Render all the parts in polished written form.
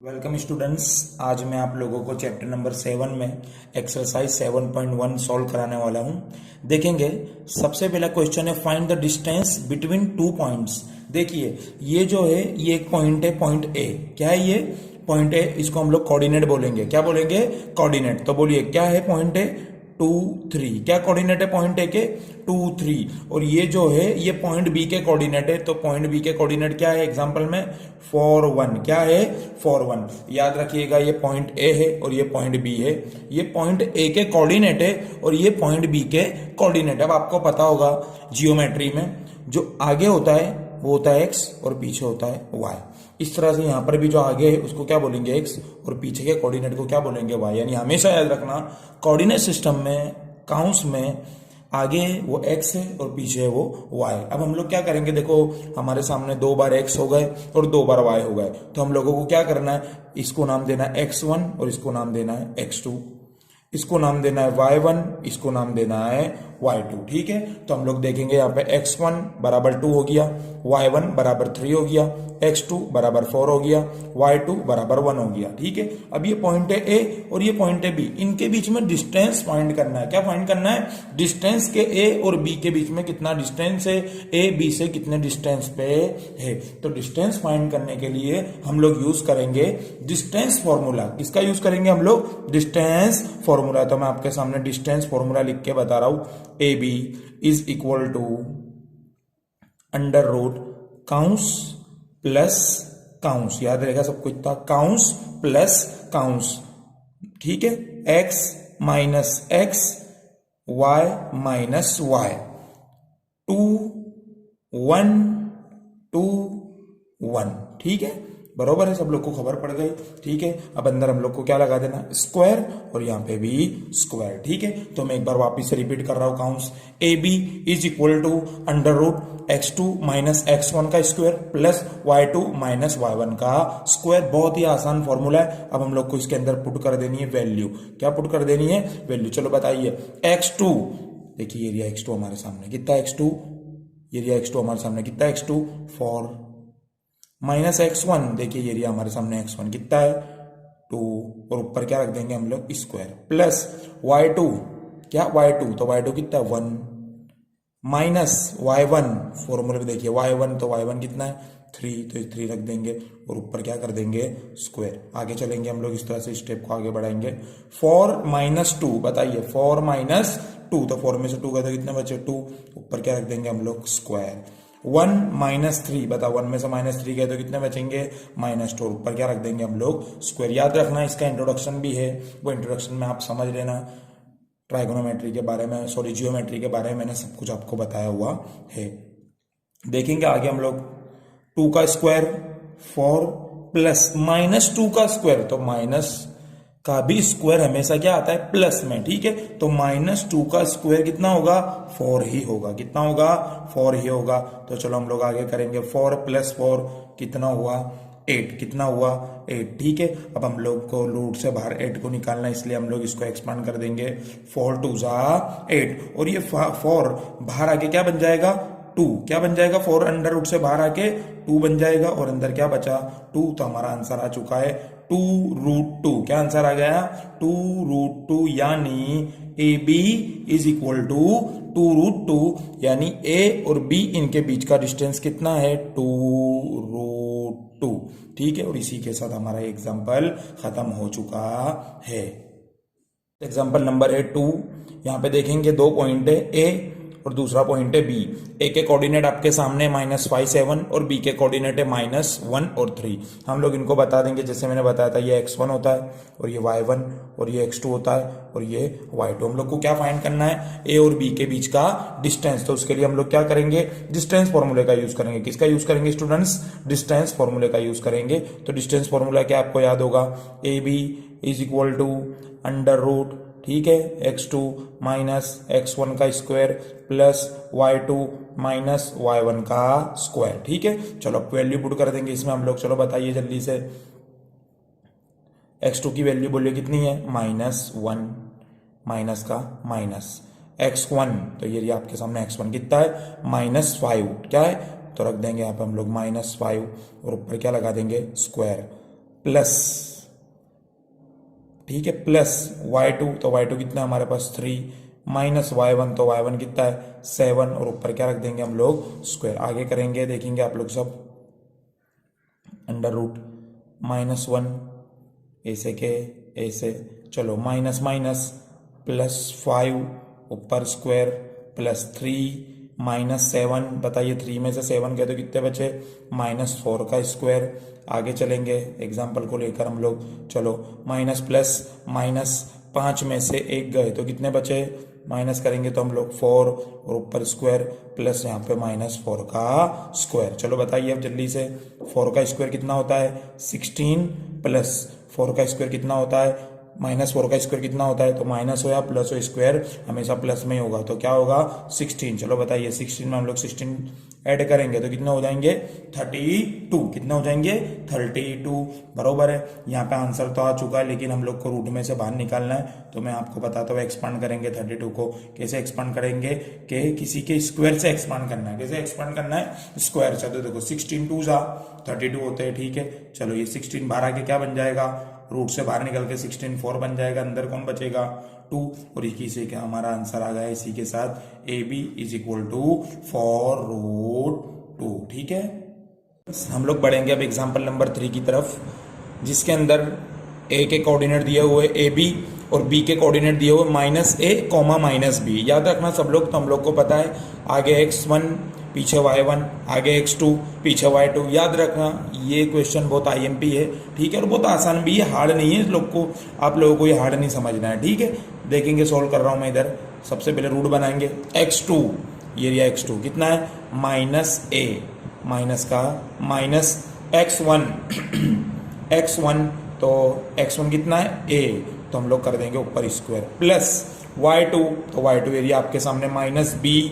Welcome students. आज मैं आप लोगों को चैप्टर नंबर 7 में एक्सरसाइज 7.1 सॉल्व कराने वाला हूं। देखेंगे सबसे पहला क्वेश्चन है find the distance between two points. देखिए ये जो है ये एक पॉइंट है, पॉइंट ए। क्या है ये पॉइंट ए? इसको हम लोग कोऑर्डिनेट बोलेंगे। क्या बोलेंगे? कोऑर्डिनेट। तो बोलिए क्या है पॉइंट ए? 2 3। क्या कोऑर्डिनेट है पॉइंट ए के? 2 3। और ये जो है ये पॉइंट बी के कोऑर्डिनेट है। तो पॉइंट बी के कोऑर्डिनेट क्या है एग्जांपल में? 4 1। क्या है? 4 1। याद रखिएगा ये पॉइंट ए है और ये पॉइंट बी है। ये पॉइंट ए के कोऑर्डिनेट है और ये पॉइंट बी के कोऑर्डिनेट। अब आपको पता होगा जियोमेट्री में जो आगे होता है वो होता है एक्स और पीछे होता है वाई। इस तरह से यहां पर भी जो आगे है उसको क्या बोलेंगे? एक्स, और पीछे के कोऑर्डिनेट को क्या बोलेंगे? वाई। यानी हमेशा याद रखना कोऑर्डिनेट सिस्टम में काउंस में आगे वो एक्स है और पीछे वो वाई। अब हम लोग क्या करेंगे? देखो हमारे सामने 2 बार एक्स हो गए और 2 बार वाई हो गए। तो हम लोगों को क्या करना है? इसको नाम देना है x1 और इसको नाम देना है x2। इसको नाम देना है y1, इसको नाम देना है y2। ठीक है, तो हम लोग देखेंगे यहाँ पे x1 बराबर 2 हो गया, y1 बराबर 3 हो गया, x2 बराबर 4 हो गया, y2 बराबर 1 हो गया। ठीक है, अब ये पॉइंट है ए और ये पॉइंट है बी, इनके बीच में डिस्टेंस फाइंड करना है। क्या फाइंड करना है? डिस्टेंस के ए और बी के बीच में कितना डिस्टेंस है, ए बी से कितने डिस्टेंस पे है। तो डिस्टेंस फाइंड करने के लिए हम लोग यूज करेंगे डिस्टेंस फॉर्मूला। किसका यूज करेंगे हम लोग? Distance formula. तो मैं आपके सामने डिस्टेंस फॉर्मूला लिख के बता रहा हूं। A B is equal to under root counts plus counts. याद रहेगा सबको इतना, काउंस प्लस काउंस। ठीक है, x minus x, y minus y. 2 1 2 1। ठीक है, बरोबर है, सब लोग को खबर पड़ गई। ठीक है, अब अंदर हम लोग को क्या लगा देना? स्क्वायर, और यहाँ पे भी स्क्वायर। ठीक है, तो मैं एक बार वापिस से रिपीट कर रहा हूं। Counts A B is equal to under root x2 minus x1 का square plus y2 minus y1 का स्क्वायर। बहुत ही आसान फॉर्मूला है। अब हम लोग को इसके अंदर पुट कर देनी है वैल्यू। क्या पुट कर देनी है? वैल्यू। चलो बताइए। x2, देखिए एरिया x2 हमारे सामने कितना? x2 एरिया x2 हमारे सामने कितना? x2 4 माइनस x1, देखिए एरिया हमारे सामने x1 कितना है? 2, और ऊपर क्या रख देंगे हम लोग? Square plus y2। क्या y2? तो y2 कितना है? 1 माइनस y1। फॉर्मूले में देखिए y1, तो y1 कितना है? 3, तो 3 रख देंगे और ऊपर क्या कर देंगे? स्क्वायर। आगे चलेंगे हम लोग इस तरह से, स्टेप को आगे बढ़ाएंगे। 4 माइनस 2, बताइए 4 माइनस 2, तो 4 में से 2 गए तो कितने बचे? 2, ऊपर क्या रख देंगे हम लोग? स्क्वायर। 1 माइनस 3, बताओ 1 में से माइनस 3 गए तो कितने बचेंगे? -2, ऊपर क्या रख देंगे हम लोग? स्क्वायर। याद रखना इसका इंट्रोडक्शन भी है, वो इंट्रोडक्शन में आप समझ लेना। ट्राइगोनोमेट्री के बारे में, सॉरी जियोमेट्री के बारे में मैंने सब कुछ आपको बताया हुआ है। देखेंगे आगे हम लोग 2 का स्क्वायर 4 प्लस -2 का स्क्वायर, तो माइनस का भी स्क्वायर हमेशा क्या आता है? प्लस में। ठीक है, तो -2 का स्क्वायर कितना होगा? 4 ही होगा। कितना होगा? 4 ही होगा। तो चलो हम लोग आगे करेंगे। 4 प्लस 4 कितना हुआ? 8। कितना हुआ? 8। ठीक है, अब हम लोग को रूट से बाहर 8 को निकालना है, इसलिए हम लोग इसको एक्सपांड कर देंगे। 4 2 जा 8, और ये 4 बाहर आके क्या बन जाएगा? 2। क्या बन जाएगा? 4 अंडर रूट से बाहर आके 2 बन जाएगा, और अंदर क्या बचा? 2। तो हमारा आंसर आ चुका है 2√2। क्या आंसर आ गया? 2√2। यानी A B is equal to 2√2, यानी ए और बी इनके बीच का डिस्टेंस कितना है? 2√2। ठीक है, और इसी के साथ हमारा एग्जाम्पल खत्म हो चुका है। एग्जाम्पल नंबर है 2। यहां पे देखेंगे 2 पॉइंट है, ए और दूसरा पॉइंट है बी। ए के कोऑर्डिनेट आपके सामने -5 7 और बी के कोऑर्डिनेट है -1 और 3। हम लोग इनको बता देंगे, जैसे मैंने बताया था ये x1 होता है और ये y1 और ये x2 होता है और ये y2। हम लोग को क्या फाइंड करना है? ए और बी के बीच का डिस्टेंस। तो उसके लिए हम लोग क्या करेंगे? डिस्टेंस फॉर्मूले का यूज करेंगे। किसका यूज करेंगे स्टूडेंट्स? डिस्टेंस फॉर्मूले का यूज करेंगे। तो डिस्टेंस फॉर्मूला क्या आपको याद होगा? A B is equal to under root, ठीक है, x2 माइनस x1 का square plus y2 minus y1 का स्क्वायर। ठीक है, चलो अब वैल्यू पुट कर देंगे इसमें हम लोग। चलो बताइए जल्दी से। x2 की वैल्यू बोलिए कितनी है? -1, माइनस का माइनस। x1, तो ये आपके सामने x1 कितना है? -5। क्या है? तो रख देंगे यहाँ पे हम लोग -5 और ऊपर क्या लगा देंगे? स्क्वायर। प्लस, ठीक है, प्लस y2, तो y2 कितना है हमारे पास 3, माइनस y1, तो y1 कितना है 7, और ऊपर क्या रख देंगे हम लोग स्क्वायर। आगे करेंगे देखेंगे आप लोग सब, अंडर रूट -1 ऐसे के ऐसे, चलो माइनस माइनस प्लस 5 ऊपर स्क्वायर प्लस 3 -7, बताइए 3 में से 7 गए तो कितने बचे, -4 का स्क्वायर। आगे चलेंगे एग्जाम्पल को लेकर हम लोग, चलो माइनस प्लस माइनस 5 में से 1 गए तो कितने बचे, माइनस करेंगे तो हम लोग 4 और ऊपर स्क्वायर प्लस यहाँ पे -4 का स्क्वायर। चलो बताइए अब जल्दी से, 4 का स्क्वायर कितना होता है 16, प्लस 4 का स्क्वायर कितना होता है -4 का स्क्वायर कितना होता है, तो माइनस हो या प्लस हो स्क्वायर हमेशा प्लस में ही होगा, तो क्या होगा 16। चलो बताइए 16 में हम लोग 16 ऐड करेंगे तो कितने हो जाएंगे 32, कितने हो जाएंगे 32, बरोबर है। यहाँ पे आंसर तो आ चुका है, लेकिन हम लोग को रूट में से बाहर निकालना है, तो मैं आपको बताता हूँ एक्सपांड करेंगे 32 को। कैसे एक्सपांड करेंगे कि किसी के स्क्वायर से एक्सपांड करना है। कैसे एक्सपांड करना है, स्क्वायर से। तो देखो 16 2 32 होते हैं, ठीक है। चलो ये 16 बाहर आके क्या बन जाएगा, रूट से बाहर निकल के 16 4 बन जाएगा, अंदर कौन बचेगा 2, और इसी से क्या हमारा आंसर आ गया इसी के साथ AB इज इक्वल टू 4√2, ठीक है। हम लोग बढ़ेंगे अब एग्जांपल नंबर 3 की तरफ, जिसके अंदर A के कोऑर्डिनेट दिए हुए AB और B के कोऑर्डिनेट दिए हुए -A, -B। याद रखना सब लोग, तो हम लोग को पता है आगे x1 पीछे y1, आगे x2 पीछे y2। याद रखना ये क्वेश्चन बहुत IMP है, ठीक है, और बहुत आसान भी है, हार्ड नहीं है। लोग को, आप लोगों को ये हार्ड नहीं समझना है, ठीक है। देखेंगे सोल्व कर रहा हूं मैं इधर। सबसे पहले रूट बनाएंगे x2, ये रिया x2 कितना है -A, माइनस का माइनस x1 x1, तो x1 कितना है A, तो हम लोग कर देंगे ऊपर स्क्वायर, प्लस y2, तो y2 एरिया आपके सामने -B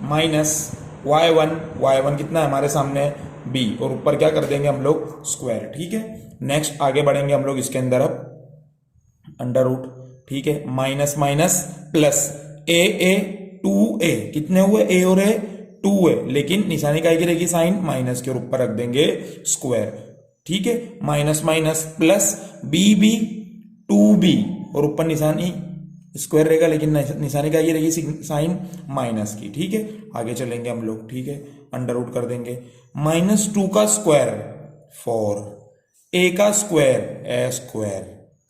माइनस y1 कितना है हमारे सामने B, और ऊपर क्या कर देंगे हम लोग स्क्वायर, ठीक है। नेक्स्ट आगे बढ़ेंगे हम लोग इसके अंदर अब अंडर रूट, ठीक है, minus minus plus A 2A, कितने हुए A और A 2 है, लेकिन निशानी काय की रहेगी साइन माइनस के, और ऊपर रख देंगे स्क्वायर, ठीक है। Minus minus plus B 2B, और ऊपर निशानी स्क्वायर रहेगा, लेकिन निशानी क्या रहेगी साइन माइनस की, ठीक है। आगे चलेंगे हम लोग, ठीक है, अंडर रूट कर देंगे -2 का स्क्वायर 4, A का स्क्वायर A स्क्वायर,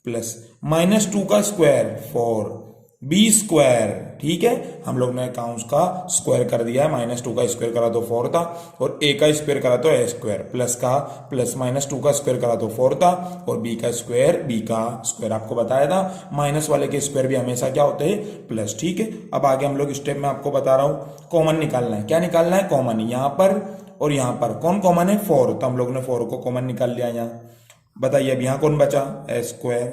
प्लस -2 का स्क्वायर 4 B स्क्वायर, ठीक है। हम लोग ने काउंस का स्क्वायर कर दिया है, -2 का स्क्वायर करा तो 4 था, और A का स्क्वायर करा तो A स्क्वायर, प्लस का प्लस -2 का स्क्वायर करा तो 4 था, और B का स्क्वायर आपको बताया था, माइनस वाले के स्क्वायर भी हमेशा क्या होते हैं प्लस, ठीक है। अब आगे हम लोग स्टेप में आपको बता रहा हूं, कॉमन निकालना है। क्या निकालना है, कॉमन, यहां पर और यहां पर कौन कॉमन है 4, तो हम लोग ने 4 को कॉमन निकाल लिया। यहाँ बताइए अब यहाँ कौन बचा A स्क्वायर,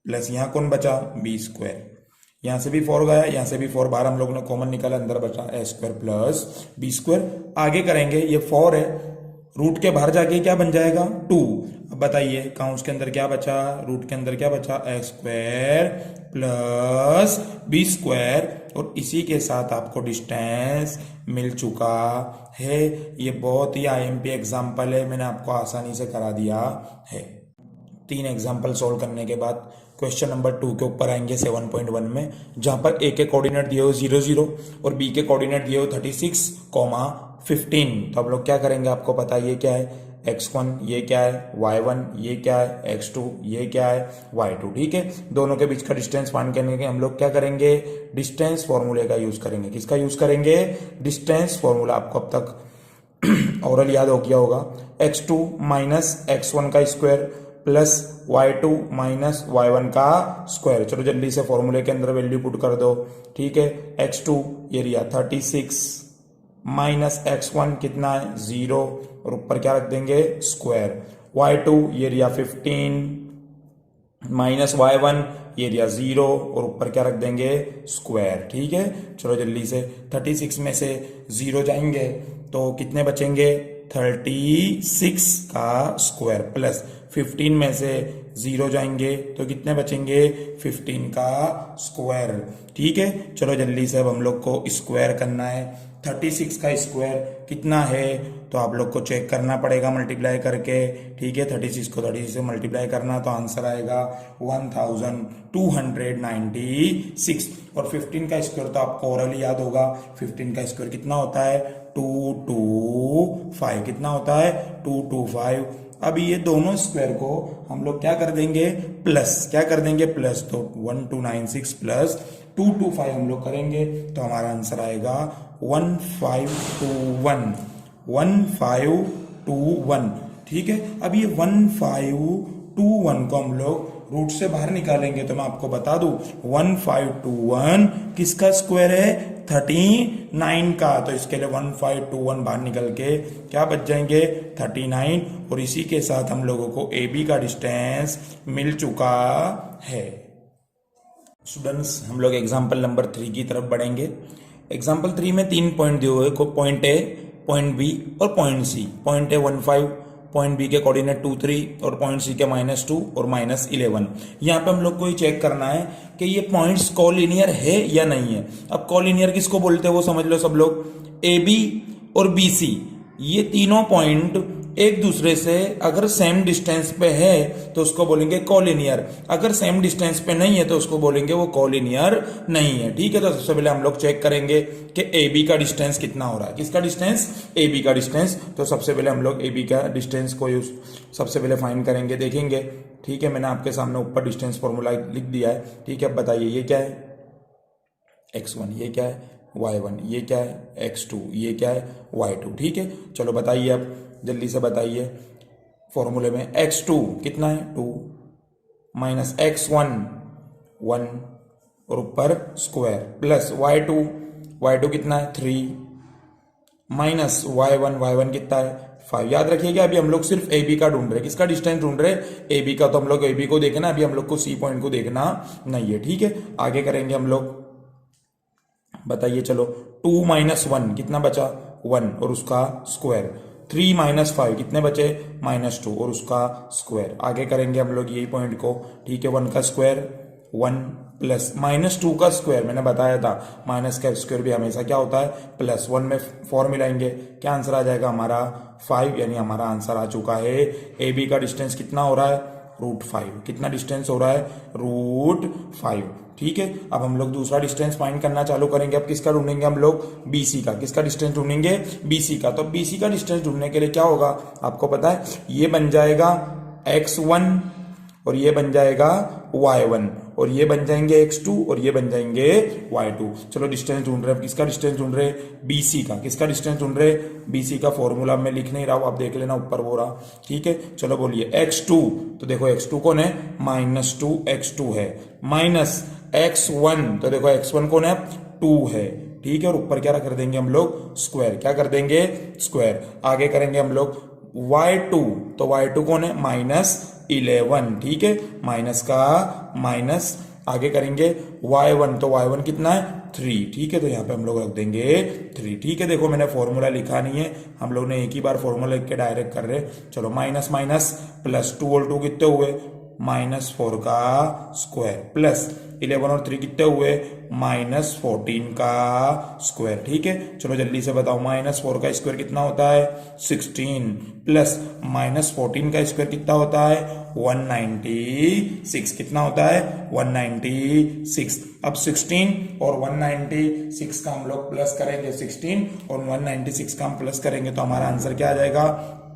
प्लस यहाँ कौन बचा B स्क्वायर, यहां से भी 4 गया, यहां से भी 4 बार हम लोग ने कॉमन निकाला, अंदर बचा A square plus B square. आगे करेंगे, ये 4 है, रूट के बाहर जाके क्या बन जाएगा 2। अब बताइए काउंस के अंदर क्या बचा, रूट के अंदर क्या बचा A square plus B square, और इसी के साथ आपको डिस्टेंस मिल चुका है। ये बहुत ही IMP एग्जाम्पल है, मैंने आपको आसानी से करा दिया है। 3 एग्जाम्पल सोल्व करने के बाद क्वेश्चन नंबर 2 के ऊपर आएंगे 7.1 में, जहां पर A के कोऑर्डिनेट दिए हुए 0 0 और B के कोऑर्डिनेट दिए हुए 36, 15। तो अब लोग क्या करेंगे, आपको पता है ये क्या है x1, ये क्या है y1, ये क्या है x2, ये क्या है y2, ठीक है। दोनों के बीच का डिस्टेंस फाइंड करने के हम लोग क्या करेंगे, डिस्टेंस फॉर्मूले का यूज करेंगे। किसका यूज करेंगे, डिस्टेंस फॉर्मूला। आपको अब तक ओरल याद हो गया होगा, x2 माइनस x1 का square plus y2 minus y1 का स्क्वायर। चलो जल्दी से फॉर्मूले के अंदर वैल्यू पुट कर दो, ठीक है। x2 ये रिया 36 माइनस x1 कितना है 0, और ऊपर क्या रख देंगे स्क्वायर। y2 ये रिया 15 माइनस y1 ये रिया 0, और ऊपर क्या रख देंगे स्क्वायर, ठीक है। चलो जल्दी से 36 में से 0 जाएंगे तो कितने बचेंगे 36 का स्क्वायर, प्लस 15 में से 0 जाएंगे तो कितने बचेंगे 15 का स्क्वायर, ठीक है। चलो जल्दी से अब हम लोग को स्क्वायर करना है 36 का स्क्वायर कितना है, तो आप लोग को चेक करना पड़ेगा मल्टीप्लाई करके, ठीक है। 36 को 36 से मल्टीप्लाई करना तो आंसर आएगा 1296। और 15 का स्क्वायर तो आपको ओरली याद होगा, 15 का स्क्वायर कितना होता है 225, कितना होता है 225। अब ये दोनों स्क्वायर को हम लोग क्या कर देंगे प्लस, क्या कर देंगे प्लस, तो 1296 प्लस 225 हम लोग करेंगे तो हमारा आंसर आएगा 1521, ठीक है। अब ये 1521 को हम लोग रूट से बाहर निकालेंगे तो मैं आपको बता दूं 1521 किसका स्क्वायर है 39 का, तो इसके लिए 1521 बाहर निकल के क्या बच जाएंगे 39, और इसी के साथ हम लोगों को ए बी का डिस्टेंस मिल चुका है। स्टूडेंट्स हम लोग एग्जाम्पल नंबर 3 की तरफ बढ़ेंगे। एग्जाम्पल 3 में 3 पॉइंट दिए हुए, पॉइंट ए, पॉइंट बी और point C. Point A 15, point B के कोऑर्डिनेट 2 3 और पॉइंट सी के -2 और -11। यहाँ पे हम लोग को ये चेक करना है कि ये पॉइंट्स कोलिनियर है या नहीं है। अब कोलिनियर किसको बोलते हैं वो समझ लो सब लोग। ए बी और बी सी ये तीनों पॉइंट एक दूसरे से अगर सेम डिस्टेंस पे है तो उसको बोलेंगे कोलिनियर, अगर सेम डिस्टेंस पे नहीं है तो उसको बोलेंगे वो कोलिनियर नहीं है, ठीक है। तो सबसे पहले हम लोग चेक करेंगे कि ए बी का डिस्टेंस कितना हो रहा है। किसका डिस्टेंस ए बी का डिस्टेंस। तो सबसे पहले हम लोग ए बी का डिस्टेंस को सबसे पहले फाइंड करेंगे, देखेंगे, ठीक है। मैंने आपके सामने ऊपर डिस्टेंस फॉर्मूला लिख दिया है, ठीक है। अब बताइए ये क्या है x1, ये क्या है y1, ये क्या है x2, ये क्या है y2, ठीक है। चलो बताइए अब जल्दी से बताइए फॉर्मूले में x2 कितना है 2 माइनस x1 1 और ऊपर स्क्वायर प्लस y2 कितना है 3 माइनस y1 कितना है 5। याद रखिएगा अभी हम लोग सिर्फ ए बी का ढूंढ रहे हैं, किसका डिस्टेंस ढूंढ रहे हैं ए बी का, तो हम लोग ए बी को देखना, अभी हम लोग को सी पॉइंट को देखना नहीं है, ठीक है। आगे करेंगे हम लोग, बताइए चलो 2 माइनस 1 कितना बचा 1 और उसका स्क्वायर, 3 माइनस 5 कितने बचे -2 और उसका स्क्वायर। आगे करेंगे हम लोग यही पॉइंट को, ठीक है। 1 का स्क्वायर 1 प्लस -2 का स्क्वायर, मैंने बताया था माइनस का स्क्वायर भी हमेशा क्या होता है प्लस, 1 में 4 मिलाएंगे, क्या आंसर आ जाएगा हमारा 5, यानी हमारा आंसर आ चुका है ए बी का डिस्टेंस कितना हो रहा है √5। कितना डिस्टेंस हो रहा है √5, ठीक है। अब हम लोग दूसरा डिस्टेंस फाइंड करना चालू करेंगे। अब किसका ढूंढेंगे हम लोग BC का, किसका डिस्टेंस ढूंढेंगे BC का। तो BC का डिस्टेंस ढूंढने के लिए क्या होगा आपको पता है, ये बन जाएगा x1 और ये बन जाएगा y1 और ये बन जाएंगे x2 और ये बन जाएंगे y2। चलो डिस्टेंस ढूंढ रहे हैं, अब किसका डिस्टेंस ढूंढ रहे हैं BC का। किसका डिस्टेंस ढूंढ रहे हैं BC का, फॉर्मूला मैं लिख नहीं रहा हूं, आप देख लेना ऊपर वो रहा, ठीक है। चलो बोलिए x2, तो देखो x2 कौन है -2 x2 है, माइनस x1, तो देखो x1 कौन है 2 है, ठीक है। और ऊपर क्या कर देंगे हम लोग स्क्वायर, क्या कर देंगे स्क्वायर। आगे करेंगे हम लोग y2, तो y2 कौन है -11, ठीक है, माइनस का माइनस। आगे करेंगे y1, तो y1 कितना है 3, ठीक है। तो यहाँ पे हम लोग रख देंगे 3, ठीक है। देखो मैंने फॉर्मूला लिखा नहीं है, हम लोग ने एक ही बार फॉर्मूला लिख के डायरेक्ट कर रहे। चलो माइनस माइनस प्लस 2 और 2 कितने हुए -4 का स्क्वायर प्लस 11 और 3 कितने हुए -14 का स्क्वायर, ठीक है। चलो जल्दी से बताओ -4 का स्क्वायर कितना होता है 16 प्लस -14 का स्क्वायर कितना होता है 196, कितना होता है 196। अब 16 और 196 का हम लोग प्लस करेंगे, 16 और 196 का हम प्लस करेंगे तो हमारा आंसर क्या आ जाएगा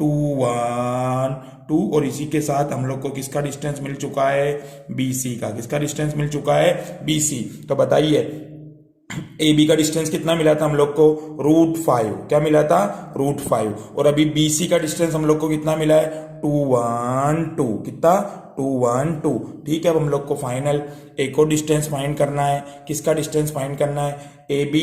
212। और इसी के साथ हम लोग को किसका डिस्टेंस मिल चुका है BC का। किसका डिस्टेंस मिल चुका है BC। तो बताइए AB का डिस्टेंस कितना मिला था हम लोग को √5, क्या मिला था √5। और अभी BC का डिस्टेंस हम लोग को कितना मिला है 212, कितना 212, ठीक है। अब हम लोग को फाइनल एक और डिस्टेंस फाइंड करना है। किसका डिस्टेंस फाइंड करना है AB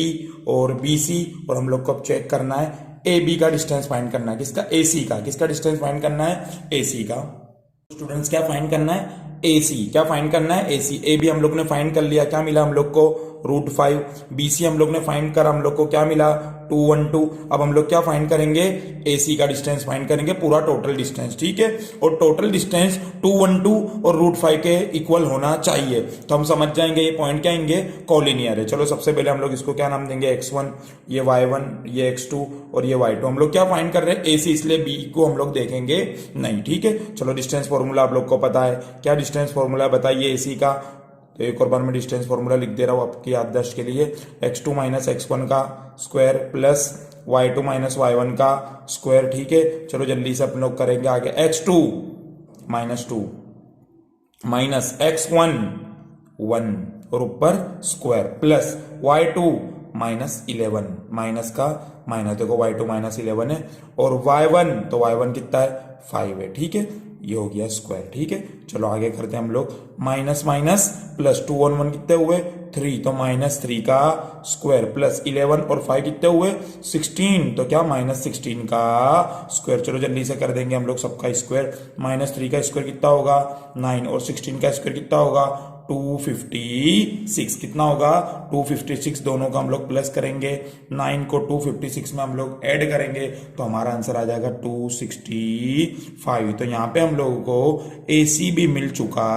और BC, और हम लोग को अब चेक करना है AB का डिस्टेंस फाइंड करना है। किसका AC का। किसका डिस्टेंस फाइंड करना है AC का। स्टूडेंट्स क्या फाइंड करना है AC, क्या फाइंड करना है AC। AB हम लोग ने फाइंड कर लिया, क्या मिला हम लोग को √5। BC हम लोग ने फाइंड कर हम लोग को क्या मिला 212। अब हम लोग क्या फाइंड करेंगे, AC का डिस्टेंस फाइंड करेंगे, पूरा टोटल डिस्टेंस, ठीक है। और टोटल डिस्टेंस 212 और √5 के इक्वल होना चाहिए। तो हम समझ जाएंगे ये पॉइंट क्या आएंगे, कोलिनियर है। चलो सबसे पहले हम लोग इसको क्या नाम देंगे, x1, ये y1, ये x2 और ये y2। हम लोग क्या फाइंड कर रहे हैं, AC, इसलिए b को हम लोग देखेंगे नहीं, ठीक है। चलो डिस्टेंस फॉर्मूला आप लोग को पता है, क्या डिस्टेंस फॉर्मूला बताइए AC का। तो एक और बार मैं डिस्टेंस फॉर्मूला लिख दे रहा हूं आपकी याददाश्त के लिए, x2 माइनस x1 का square plus y2 minus y1 का स्क्वायर, ठीक है। चलो जल्दी से अपन लोग करेंगे आगे, x2 माइनस 2 माइनस x1 1 और ऊपर square plus y2 minus 11, minus का माइनस, देखो y2 माइनस 11 है और y1, तो y1 कितना है 5 है, ठीक है। ये हो गया स्क्वायर, ठीक है। चलो आगे करते हैं हम लोग, माइनस माइनस प्लस 2 और 1 कितने हुए 3, तो माइनस 3 का स्क्वायर प्लस 11 और 5 कितने हुए 16, तो क्या माइनस 16 का स्क्वायर। चलो जल्दी से कर देंगे हम लोग सबका स्क्वायर, माइनस 3 का स्क्वायर कितना होगा 9 और 16 का स्क्वायर कितना होगा 256, कितना होगा 256, दोनों का हम लोग प्लस करेंगे, 9 को 256 में हम लोग ऐड करेंगे तो हमारा आंसर आ जाएगा 265। तो यहाँ पे हम लोगों को AC भी मिल चुका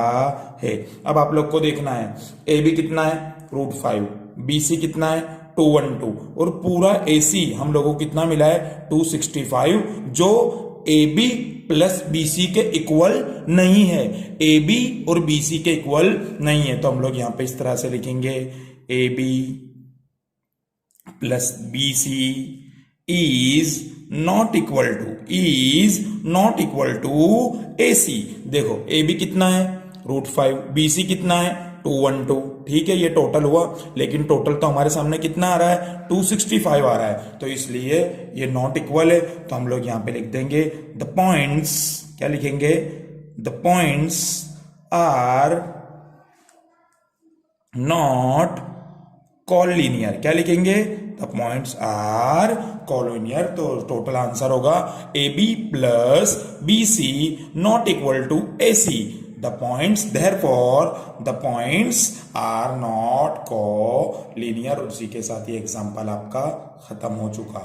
है। अब आप लोग को देखना है AB कितना है √5, BC कितना है 212 और पूरा AC हम लोगों को कितना मिला है 265, जो AB प्लस BC के इक्वल नहीं है, AB और BC के इक्वल नहीं है। तो हम लोग यहां पे इस तरह से लिखेंगे, AB plus BC is not equal to AC। देखो AB कितना है √5, BC कितना है 212, ठीक है। ये टोटल हुआ, लेकिन टोटल तो हमारे सामने कितना आ रहा है 265 आ रहा है, तो इसलिए ये नॉट इक्वल है। तो हम लोग यहां पे लिख देंगे द पॉइंट्स, क्या लिखेंगे, the points are not collinear, क्या लिखेंगे, द पॉइंट्स आर कॉलिनियर। तो टोटल आंसर होगा AB plus BC not equal to AC। The points, therefore, the points are not collinear। उसी के साथ ये एग्जाम्पल आपका खत्म हो चुका।